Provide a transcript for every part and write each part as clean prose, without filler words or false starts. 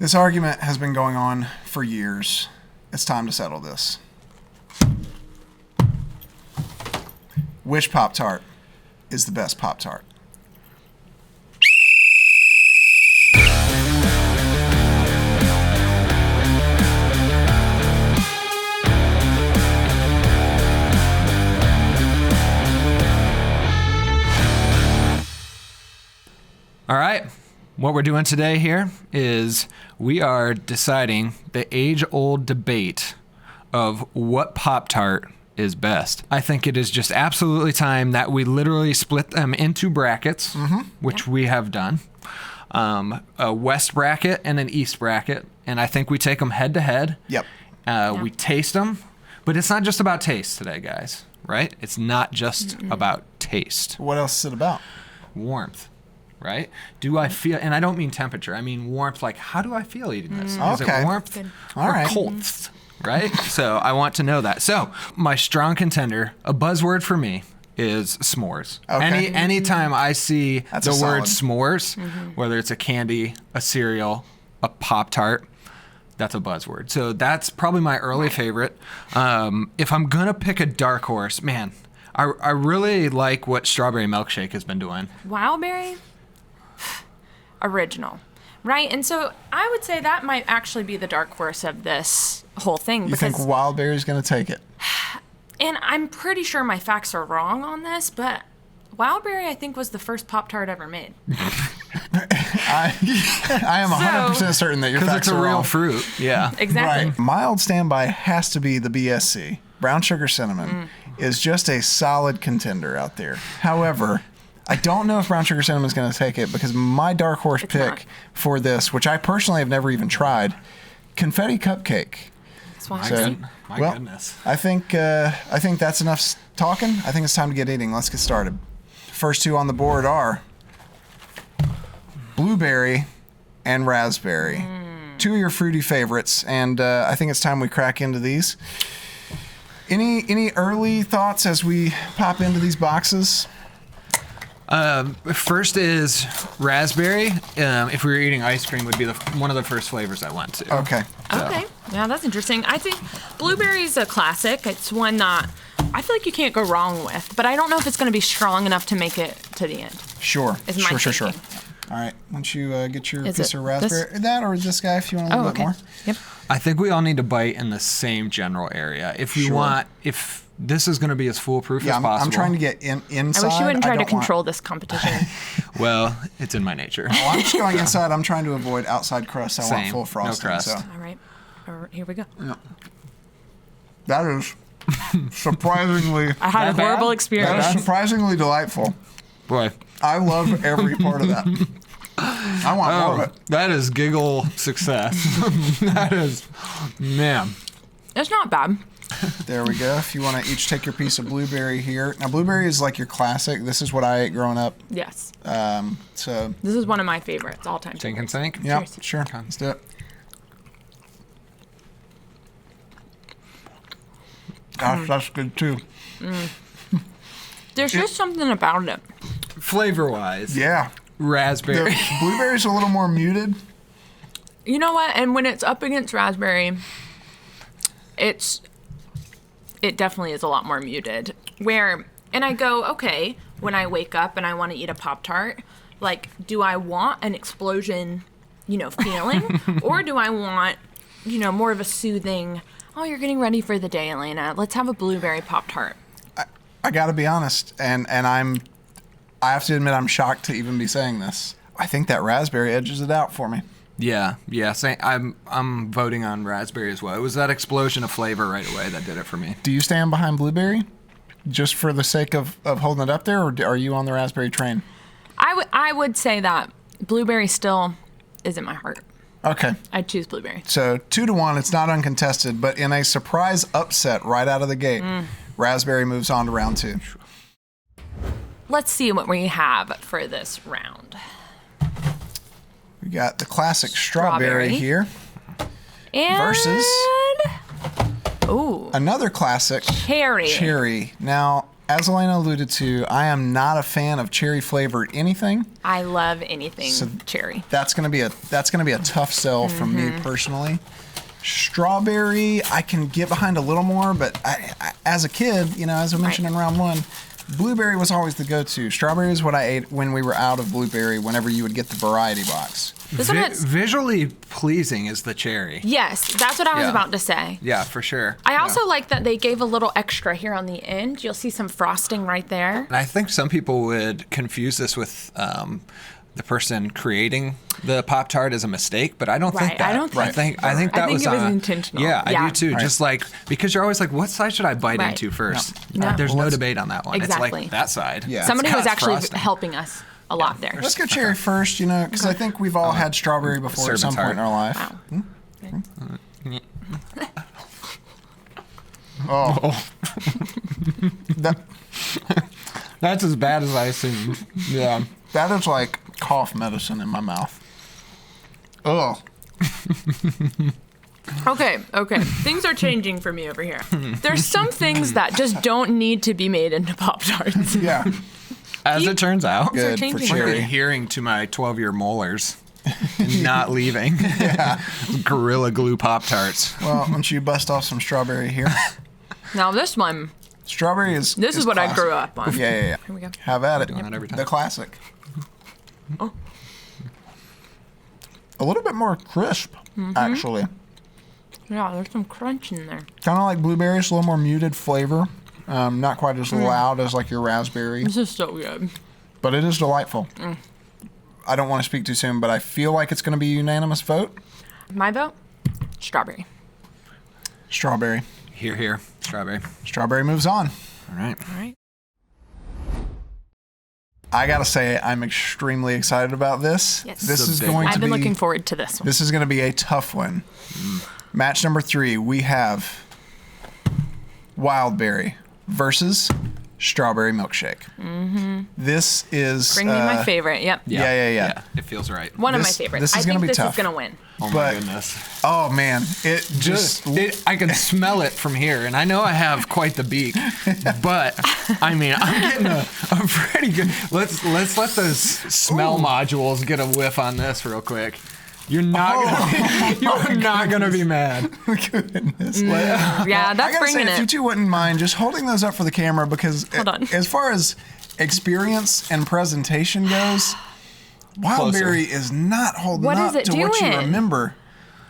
This argument has been going on for years. It's time to settle this. Which Pop-Tart is the best Pop-Tart? All right. What we're doing today here is we are deciding the age-old debate of what Pop-Tart is best. I think it is just absolutely time that we literally split them into brackets, which we have done. A West bracket and an East bracket. And I think we take them head to head. Yep. We taste them. But it's not just about taste today, guys, right? It's not just about taste. What else is it about? Warmth. Right? Do I feel, and I don't mean temperature, I mean warmth, like how do I feel eating this? Is it warmth or cold? Right? So I want to know that. So my strong contender, a buzzword for me, is s'mores. Okay. Anytime I see the word solid. s'mores, whether it's a candy, a cereal, a Pop-Tart, that's a buzzword. So that's probably my early favorite. If I'm going to pick a dark horse, man, I really like what Strawberry Milkshake has been doing. Wildberry? Original, right? And so I would say that might actually be the dark horse of this whole thing. You think Wildberry's going to take it? And I'm pretty sure my facts are wrong on this, but Wildberry, I think, was the first Pop-Tart ever made. I am 100% certain that your facts are are real wrong. fruit. Yeah. Exactly. Right. Mild standby has to be the BSC. Brown Sugar Cinnamon is just a solid contender out there. However, I don't know if Brown Sugar Cinnamon is going to take it because my dark horse pick for this, which I personally have never even tried, Confetti Cupcake. That's why My goodness. I think that's enough talking. I think it's time to get eating. Let's get started. First two on the board are blueberry and raspberry. Two of your fruity favorites, and I think it's time we crack into these. Any early thoughts as we pop into these boxes? First is raspberry. If we were eating ice cream, would be one of the first flavors I went to. Okay. Okay. Yeah, that's interesting. I think blueberry's a classic. It's one that I feel like you can't go wrong with, but I don't know if it's going to be strong enough to make it to the end. Sure. Is my Sure. thinking. All right. Why don't you get your Is piece it of raspberry? this? That or this guy if you want a little bit more. Yep. I think we all need to bite in the same general area. If we if this is going to be as foolproof as possible. I'm trying to get inside. I wish you wouldn't try to control this competition. Well, it's in my nature. Well, I'm just going inside. I'm trying to avoid outside crust. I want Same. full frosting. No crust. So. All right. Here we go. Yeah. That is surprisingly. I had a horrible experience. That is surprisingly delightful. Boy. I love every part of that. I want more of it. That is giggle success. That is, man. It's not bad. There we go. If you want to each take your piece of blueberry here. Now, blueberry is like your classic. This is what I ate growing up. Yes. So. This is one of my favorites all time. Sink and sink? Yeah, Cheers. sure. Let's do it. Gosh, that's good too. There's just something about it. Flavor-wise. Yeah. Raspberry. The blueberry's a little more muted. You know what? And when it's up against raspberry, it definitely is a lot more muted. And I go, okay, when I wake up and I want to eat a Pop-Tart, like, do I want an explosion, feeling? Or do I want, more of a soothing, oh, you're getting ready for the day, Alana. Let's have a blueberry Pop-Tart. I got to be honest, and I have to admit I'm shocked to even be saying this. I think that raspberry edges it out for me. Yeah. I'm voting on raspberry as well. It was that explosion of flavor right away that did it for me. Do you stand behind blueberry just for the sake of holding it up there, or are you on the raspberry train? I would say that blueberry still is in my heart. Okay. I'd choose blueberry. So 2-1, it's not uncontested, but in a surprise upset right out of the gate, raspberry moves on to round 2. Let's see what we have for this round. We got the classic strawberry here and versus ooh, another classic cherry. Cherry. Now, as Alana alluded to, I am not a fan of cherry flavored anything. I love anything cherry. That's gonna be a tough sell for me personally. Strawberry, I can get behind a little more, but I as a kid, you know, as I mentioned in round one, blueberry was always the go-to. Strawberry is what I ate when we were out of blueberry. Whenever you would get the variety box. Visually pleasing is the cherry. Yes, that's what I was about to say. Yeah, for sure. I also like that they gave a little extra here on the end. You'll see some frosting right there. And I think some people would confuse this with the person creating the Pop-Tart as a mistake, but I don't think that. I think that was it was intentional. Yeah, I do too. Right. Just like, because you're always like, what side should I bite into first? No. There's no debate on that one. Exactly. It's like that side. Yeah. Somebody was actually frosting. helping us a lot there. Let's go cherry first, you know, because I think we've all had strawberry before at some point in our life. Wow. Oh. That's as bad as I assumed. Yeah. That is like cough medicine in my mouth. Oh. Okay. Things are changing for me over here. There's some things that just don't need to be made into Pop-Tarts. Yeah. As it turns out, Things are Good for changing. cherry. I'm adhering to my 12-year molars and not leaving. Gorilla Glue Pop-Tarts. Well, why don't you bust off some strawberry here? Now this one, Strawberry is this is what classic. I grew up on. Yeah. Here we go. Have at it. Doing that every time. The classic. Oh. A little bit more crisp, actually. Yeah, there's some crunch in there. Kind of like blueberries, a little more muted flavor. Not quite as loud as like your raspberry, This is so good. but it is delightful. I don't want to speak too soon, but I feel like it's going to be a unanimous vote. My vote, strawberry. Strawberry. Here. Strawberry. Strawberry moves on. All right. All right. I gotta say, I'm extremely excited about this. Yes. This It's a is big going one. to I've been be looking forward to this one. this is going to be a tough one. Match number 3, we have Wildberry versus Strawberry Milkshake. This is Bring me my favorite. Yep. Yeah. It feels right. One of my This- favorites. this is I gonna think be this tough. is gonna win. Oh my but- goodness. Oh man, it just I can smell it from here, and I know I have quite the beak, but I mean, I'm getting a pretty good. Let's let those smell modules get a whiff on this real quick. You're not gonna be mad. goodness. Yeah, I that's gotta say, bringing if you it. two wouldn't mind just holding those up for the camera, because Hold on. as far as experience and presentation goes, Wildberry is not holding What up is it to what you doing? remember.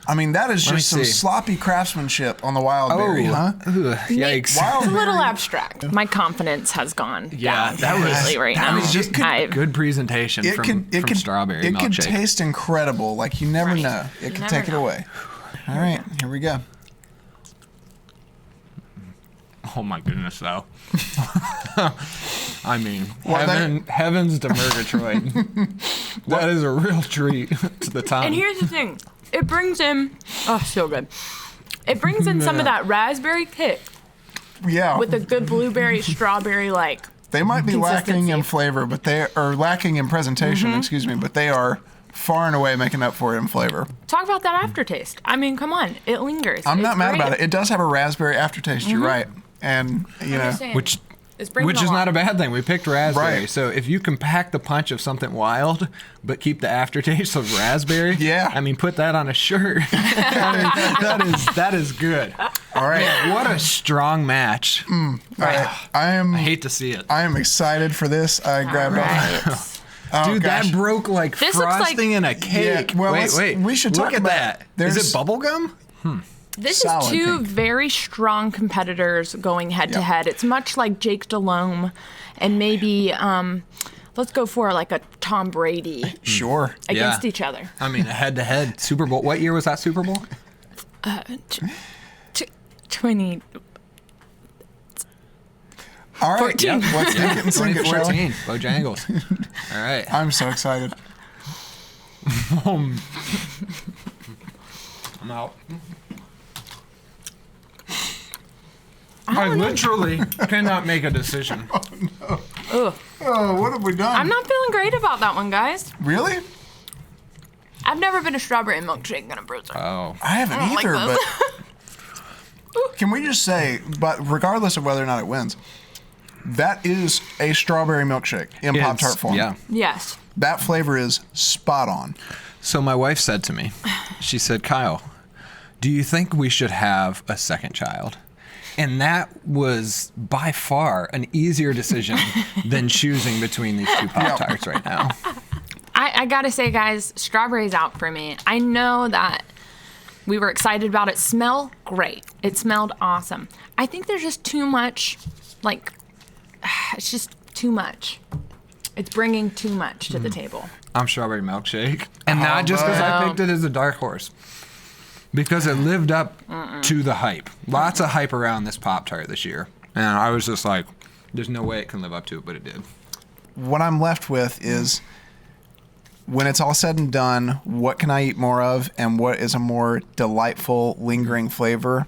I mean, that is Let me just some see. sloppy craftsmanship on the Wildberry, huh? Ugh, yikes. It's a little abstract. My confidence has gone Yeah, down that was completely right that now. was just good presentation It from strawberry it could milkshake. taste incredible. Like you never Right. know. It could never take it know. away. All right, here we go. Oh my goodness, though. I mean, Well, heavens to Murgatroyd. That is a real treat to the tongue. And here's the thing. It brings in, so good. It brings in some of that raspberry kick Yeah, with a good blueberry, strawberry, like, they might be lacking in consistency. flavor, but they are lacking in presentation. Excuse me, but they are far and away making up for it in flavor. talk about that aftertaste. I mean, come on. It lingers. I'm It's not mad great. about it. It does have a raspberry aftertaste. You're right, and you I'm know, just saying, which it's bringing is along. not a bad thing. We picked raspberry, Right. so if you can pack the punch of something wild, but keep the aftertaste of raspberry, Yeah. I mean, put that on a shirt. I mean, that is good. all right. What a strong match. All right. I Hate to see it. am excited for this. I grabbed off. Right. Oh, Dude, gosh. that broke like This looks like- frosting in a cake. well, wait. we should Look talk at about- that. Is there's- it bubble gum? This Solid is two pink. very strong competitors going head to Yep. head. It's much like Jake Delhomme and maybe let's go for like a Tom Brady Sure. against Yeah. each other. I mean, head to head Super Bowl. What year was that Super Bowl? 20. All right. 14. Let's take it and sing it, shall we? 2014. Bojangles. All right. I'm so excited. I'm out. I literally cannot make a decision. Ugh. Oh, what have we done? I'm not feeling great about that one, guys. Really? I've never been a strawberry milkshake kind of person. Oh. I haven't I don't like either, this. but can we just say, but regardless of whether or not it wins, That is a strawberry milkshake in Pop-Tart form. Yeah. Yes. That flavor is spot on. So my wife said to me, she said, Kyle, do you think we should have a second child? And that was by far an easier decision than choosing between these two Pop-Tarts right now. I gotta say, guys, strawberry's out for me. I know that we were excited about it. Smell great. It smelled awesome. I think there's just too much, like, it's just too much. It's bringing too much to the table. I'm strawberry milkshake. And not just because I picked it as a dark horse. Because it lived up to the hype. Lots of hype around this Pop-Tart this year. And I was just like, there's no way it can live up to it, but it did. What I'm left with is, when it's all said and done, what can I eat more of, and what is a more delightful, lingering flavor?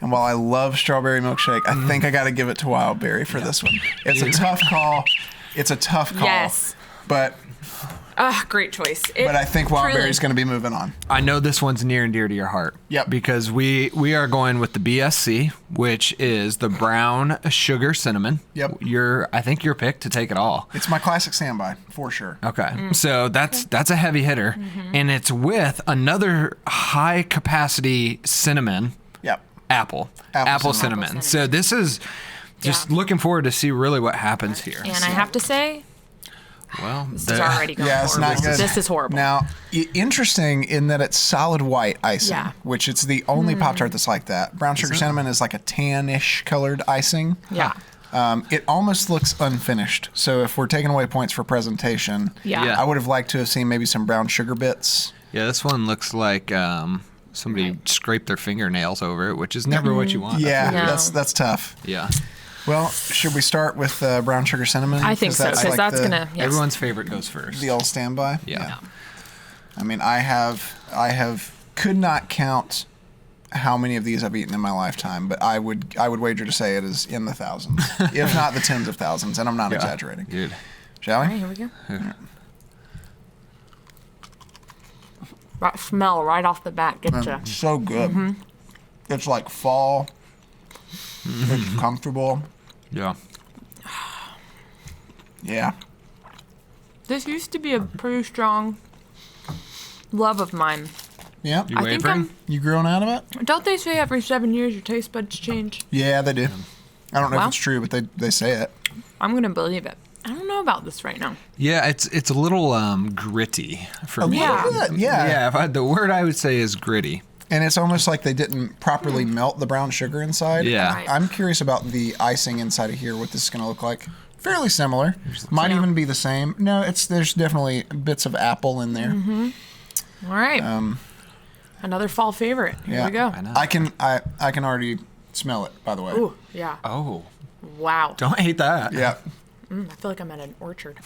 And while I love strawberry milkshake, I think I got to give it to Wild Berry for this one. It's a tough call. It's a tough call. Yes. But Great choice. but I think Wild Berry's going to be moving on. I know this one's near and dear to your heart. Yep. Because we are going with the BSC, which is the brown sugar cinnamon. Yep. I think your pick to take it all. It's my classic standby, for sure. Okay. So that's a heavy hitter. And it's with another high capacity cinnamon. Yep. Apple Apple cinnamon. So this is just looking forward to see really what happens here. And I have to say, Well, this is already going Yeah, it's horrible. not good. This is horrible. Now, interesting in that it's solid white icing, Yeah. which it's the only Pop-Tart that's like that. Brown sugar cinnamon is like a tannish colored icing. Yeah. It almost looks unfinished. So if we're taking away points for presentation, Yeah. I would have liked to have seen maybe some brown sugar bits. Yeah, this one looks like somebody scraped their fingernails over it, which is never what you want. Yeah, No. that's tough. Yeah. Well, should we start with brown sugar cinnamon? I think so, because that's the, going to, yes. Everyone's favorite goes first. the old standby. Yeah. I mean, I have could not count how many of these I've eaten in my lifetime, but I would wager to say it is in the thousands, if not the tens of thousands, and I'm not exaggerating. Dude. Shall we? All right, here we go. That smell right off the bat gets you. So good. It's like fall. It's comfortable. Yeah. Yeah. This used to be a pretty strong love of mine. Yeah. You I think wavering? You grown out of it? Don't they say every 7 years your taste buds change? Yeah, they do. I don't know if Well. it's true, but they say it. I'm going to believe it. I don't know about this right now. Yeah, it's a little gritty for me. Yeah. Look at that. Yeah. Yeah, the word I would say is gritty. And it's almost like they didn't properly melt the brown sugar inside. Yeah. Right. I'm curious about the icing inside of here, what this is going to look like. Fairly similar. Might Yeah. even be the same. No, there's definitely bits of apple in there. All right. Another fall favorite. Here Yeah. we go. I know. I can already smell it, by the way. Ooh, yeah. Oh, Wow. don't hate that. Yeah. I feel like I'm at an orchard.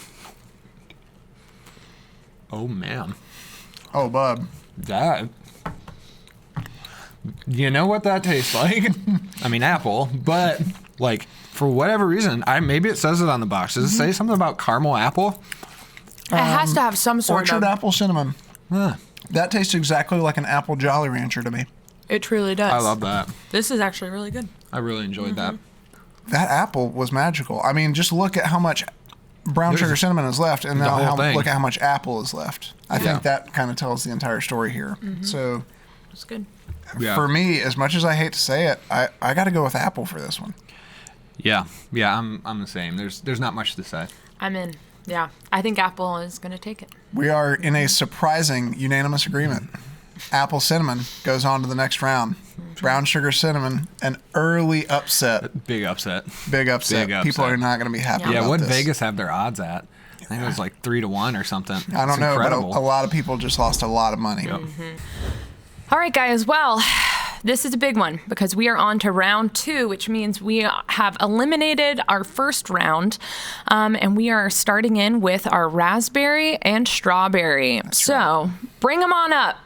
Oh, man. Oh, bub. That. You know what that tastes like? I mean, apple, but like for whatever reason, maybe it says it on the box. Does it say something about caramel apple? It has to have some sort Orchard of. apple cinnamon. Huh. That tastes exactly like an apple Jolly Rancher to me. It truly does. I love that. This is actually really good. I really enjoyed that. That apple was magical. I mean, just look at how much brown sugar cinnamon is left, and now whole thing. look at how much apple is left. I Yeah. think that kind of tells the entire story here. So, It's good. Yeah. for me, as much as I hate to say it, I got to go with apple for this one. Yeah, I'm the same. There's not much to say. I'm in. Yeah. I think Apple is going to take it. We are in a surprising unanimous agreement. Apple cinnamon goes on to the next round. Brown sugar cinnamon, an early upset. Big upset. Big upset. Big People upset. are not going to be happy Yeah. Yeah, about what this. Vegas have their odds at? I think it was like 3-1 or something. I don't It's know, incredible. but a lot of people just lost a lot of money. Yep. All right, guys. Well, this is a big one because we are on to round 2, which means we have eliminated our first round, and we are starting in with our raspberry and strawberry. So bring them on up.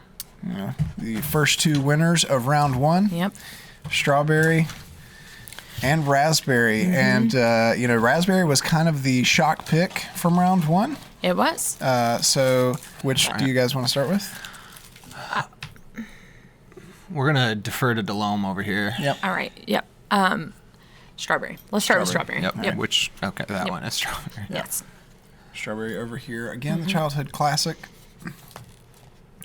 The first two winners of round 1. Yep. Strawberry and raspberry. And, raspberry was kind of the shock pick from round 1. It was. So, which do you guys want to start with? We're gonna defer to Delome over here. Yep. All right. Yep. Strawberry. Let's start with strawberry. Yep. Yep. That one is strawberry. Yes. Strawberry over here. Again, the childhood classic.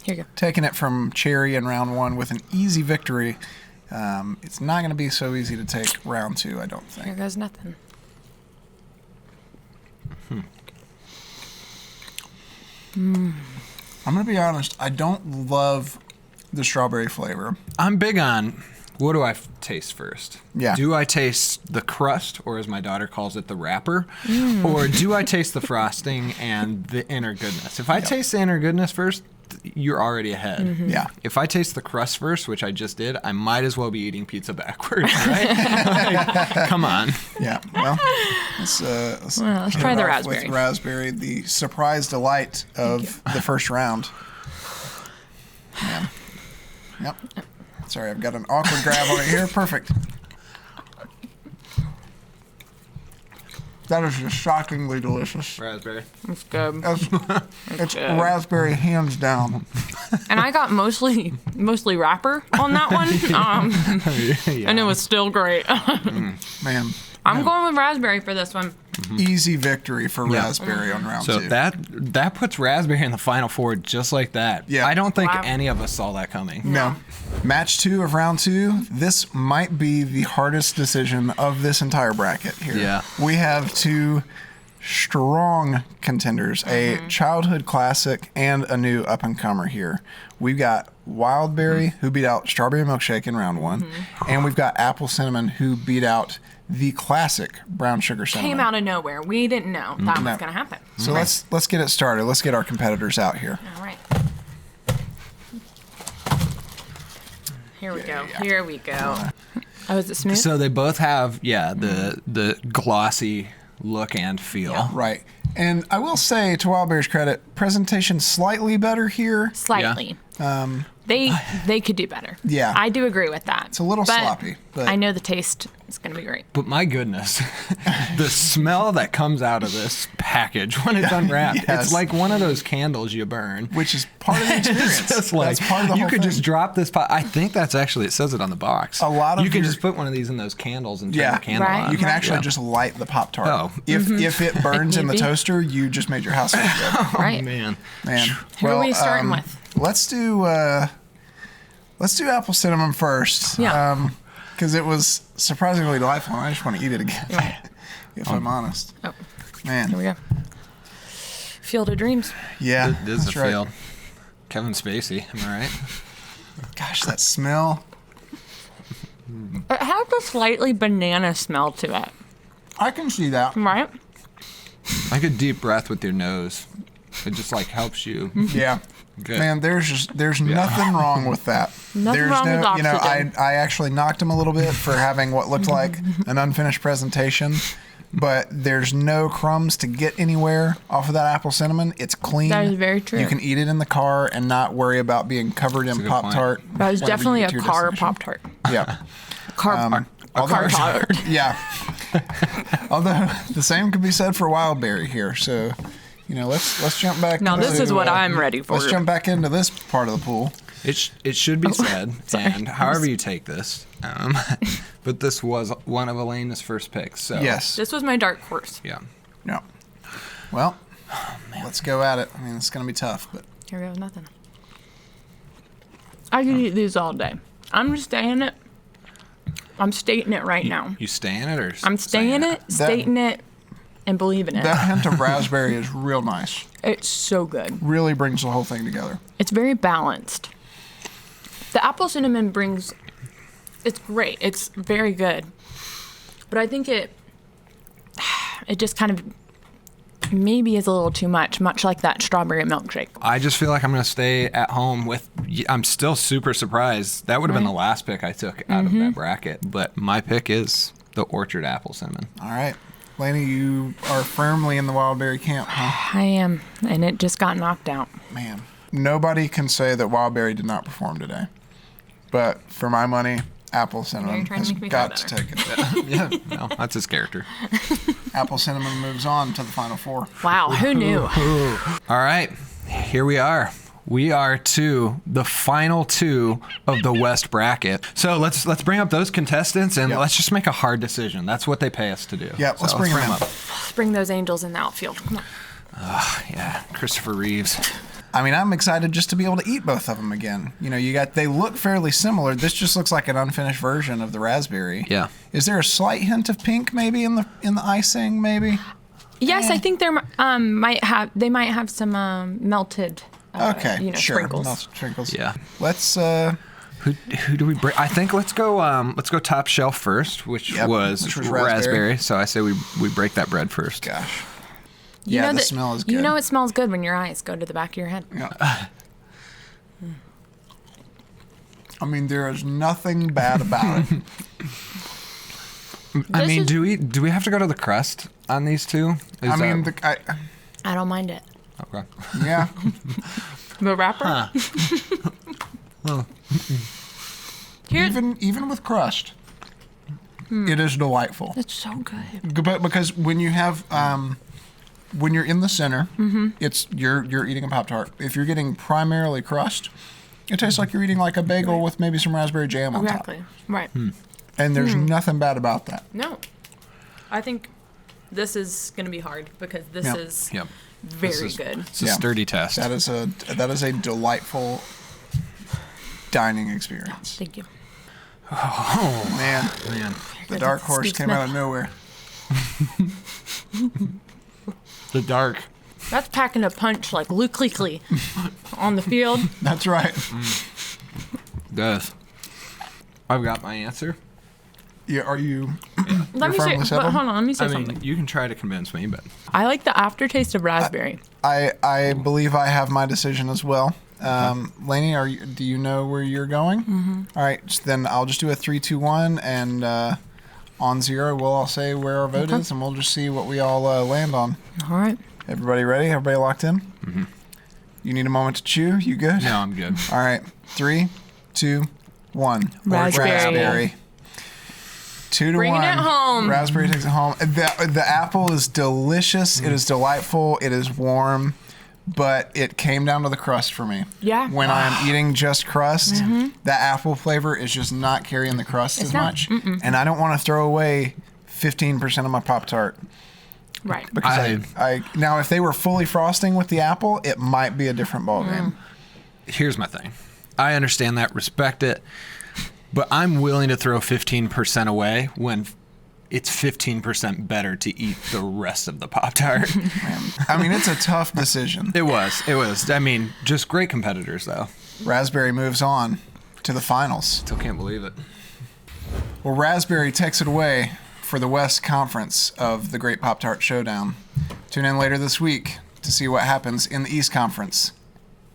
Here you go. Taking it from cherry in round 1 with an easy victory. It's not going to be so easy to take round 2, I don't Here think. goes nothing. I'm going to be honest. I don't love the strawberry flavor. I'm big on, what do I taste first? Yeah. Do I taste the crust, or as my daughter calls it, the wrapper? Or do I taste the frosting and the inner goodness? If I taste the inner goodness first, you're already ahead. Yeah. If I taste the crust first, which I just did, I might as well be eating pizza backwards, right? Like, come on. Yeah. Well, let's Let's kick try it the off raspberry. With raspberry, the surprise delight of the first round. Man. Yep. Sorry, I've got an awkward grab on it here. Perfect. That is just shockingly delicious. Raspberry. It's good. It's raspberry hands down. And I got mostly wrapper on that one. Yeah. And it was still great. Man, I'm going with raspberry for this one. easy victory for raspberry on round So 2. that puts raspberry in the final 4 just like that. Yeah. I don't think Wow. any of us saw that coming. No. Match 2 of round 2. This might be the hardest decision of this entire bracket here. Yeah. We have 2 strong contenders, a childhood classic and a new up-and-comer here. We've got Wildberry, who beat out Strawberry Milkshake in round 1, and we've got Apple Cinnamon, who beat out the classic Brown Sugar Cinnamon. Came out of nowhere. We didn't know that No. was going to happen. So let's get it started. Let's get our competitors out here. All right. Here we go. Yeah. Here we go. Oh, is it smooth? So they both have the glossy look and feel. Yeah. Right. And I will say, to Wildberry's credit, presentation slightly better here. Slightly. They could do better. Yeah. I do agree with that. It's a little sloppy, but- I know the taste is going to be great. But my goodness, the smell that comes out of this package when it's unwrapped, Yes. it's like one of those candles you burn. Which is part of the experience. It's just like, That's part of the you whole could thing. just drop this pot. I think that's actually, it says it on the box. A lot of you can your- just put one of these in those candles and turn Yeah. the candle Right. on. You can actually Yeah. just light the Pop-Tart. Oh. If it burns in the Maybe. toaster, you just made your house look good. Right. Oh, man. Man. Who are we starting with? Let's do Apple Cinnamon first. Yeah. Because it was surprisingly delightful, and I just want to eat it again. If I'm honest. Oh, Man. here we go. Field of Dreams. Yeah. This is that's a right. field. Kevin Spacey, am I right? Gosh, that smell. It has a slightly banana smell to it, I can see that. right? Like a deep breath with your nose. It just like helps you. Yeah. Good. Man, there's nothing wrong with that. Nothing there's wrong no, with oxygen. I actually knocked him a little bit for having what looked like an unfinished presentation, but there's no crumbs to get anywhere off of that apple cinnamon. It's clean. That is very true. You can eat it in the car and not worry about being covered in a good Pop-Tart. That was whenever you definitely get a to your car destination. Pop-Tart. Yeah. A Although- car tart. Yeah. Although the same could be said for Wildberry here. So, let's jump back. Now, this into, is what I'm ready for. Let's jump back into this part of the pool. It should be said, and however you take this, but this was one of Elena's first picks. So Yes. This was my dark horse. yeah. No. Well, let's go at it. I mean, it's going to be tough, but Here goes nothing. I could eat these all day. I'm just staying it. I'm stating it right now. You stay in it or? I'm staying it, stating it, and believing it. that hint of raspberry is real nice. It's so good. Really brings the whole thing together. It's very balanced. The apple cinnamon brings. It's great. It's very good. But I think it just kind of maybe is a little too much like that strawberry milkshake. I just feel like I'm going to stay at home with. I'm still super surprised. That would have been the last pick I took out of that bracket, but my pick is the Orchard Apple Cinnamon. All right. Laney, you are firmly in the Wildberry camp, huh? I am, and it just got knocked out. Man. Nobody can say that Wildberry did not perform today. But for my money, Apple Cinnamon trying to has make me got feel to take it. Yeah, no, that's his character. Apple Cinnamon moves on to the final 4. Wow, who knew? All right, here we are. we are to the final two of the West bracket. So let's bring up those contestants and let's just make a hard decision. That's what they pay us to do. Yeah, let's bring them up. Let's bring those angels in the outfield. Come on. Yeah, Christopher Reeves. I mean, I'm excited just to be able to eat both of them again. You know, they look fairly similar. This just looks like an unfinished version of the raspberry. Yeah. Is there a slight hint of pink maybe in the icing maybe? Yes, I think they might have some melted Okay, sure. sprinkles. Melted sprinkles. Yeah. Let's Who do we break? I think let's go top shelf first, which was raspberry. So I say we break that bread first. Gosh. The smell is good. You know it smells good when your eyes go to the back of your head. Yeah. I mean, there is nothing bad about it. I mean, do we have to go to the crust on these two? I don't mind it. Okay. Yeah. The wrapper? Huh. Even with crust, it is delightful. It's so good. But because when you have when you're in the center, it's you're eating a Pop-Tart. If you're getting primarily crust, it tastes like you're eating like a bagel with maybe some raspberry jam on top. Exactly. Right. And there's nothing bad about that. No. I think this is going to be hard because this is very good. It's a sturdy test. That is a delightful dining experience. Thank you. Oh man. The dark horse came out of nowhere. The dark. That's packing a punch like Luke Kuechly on the field. That's right. Does. I've got my answer. Yeah, are you? Let me say, hold on. Let me say something. You can try to convince me, but I like the aftertaste of raspberry. I believe I have my decision as well. Lainey, do you know where you're going? Mm-hmm. All right, then I'll just do a 3, 2, 1, and on 0, we'll all say where our vote is, and we'll just see what we all land on. All right. Everybody ready? Everybody locked in? Mm-hmm. You need a moment to chew? You good? No, I'm good. All right, 3, 2, 1. Raspberry. 2 to Bringing 1. it home. Raspberry takes it home. The apple is delicious. It is delightful. It is warm. But it came down to the crust for me. Yeah. When I'm eating just crust, that apple flavor is just not carrying the crust as much. And I don't want to throw away 15% of my Pop-Tart. Right. Because I now, if they were fully frosting with the apple, it might be a different ballgame. Here's my thing. I understand that, respect it, but I'm willing to throw 15% away when it's 15% better to eat the rest of the Pop-Tart. I mean, it's a tough decision. It was. I mean, just great competitors, though. Raspberry moves on to the finals. Still can't believe it. Well, Raspberry takes it away for the West Conference of the Great Pop-Tart Showdown. Tune in later this week to see what happens in the East Conference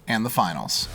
and the finals.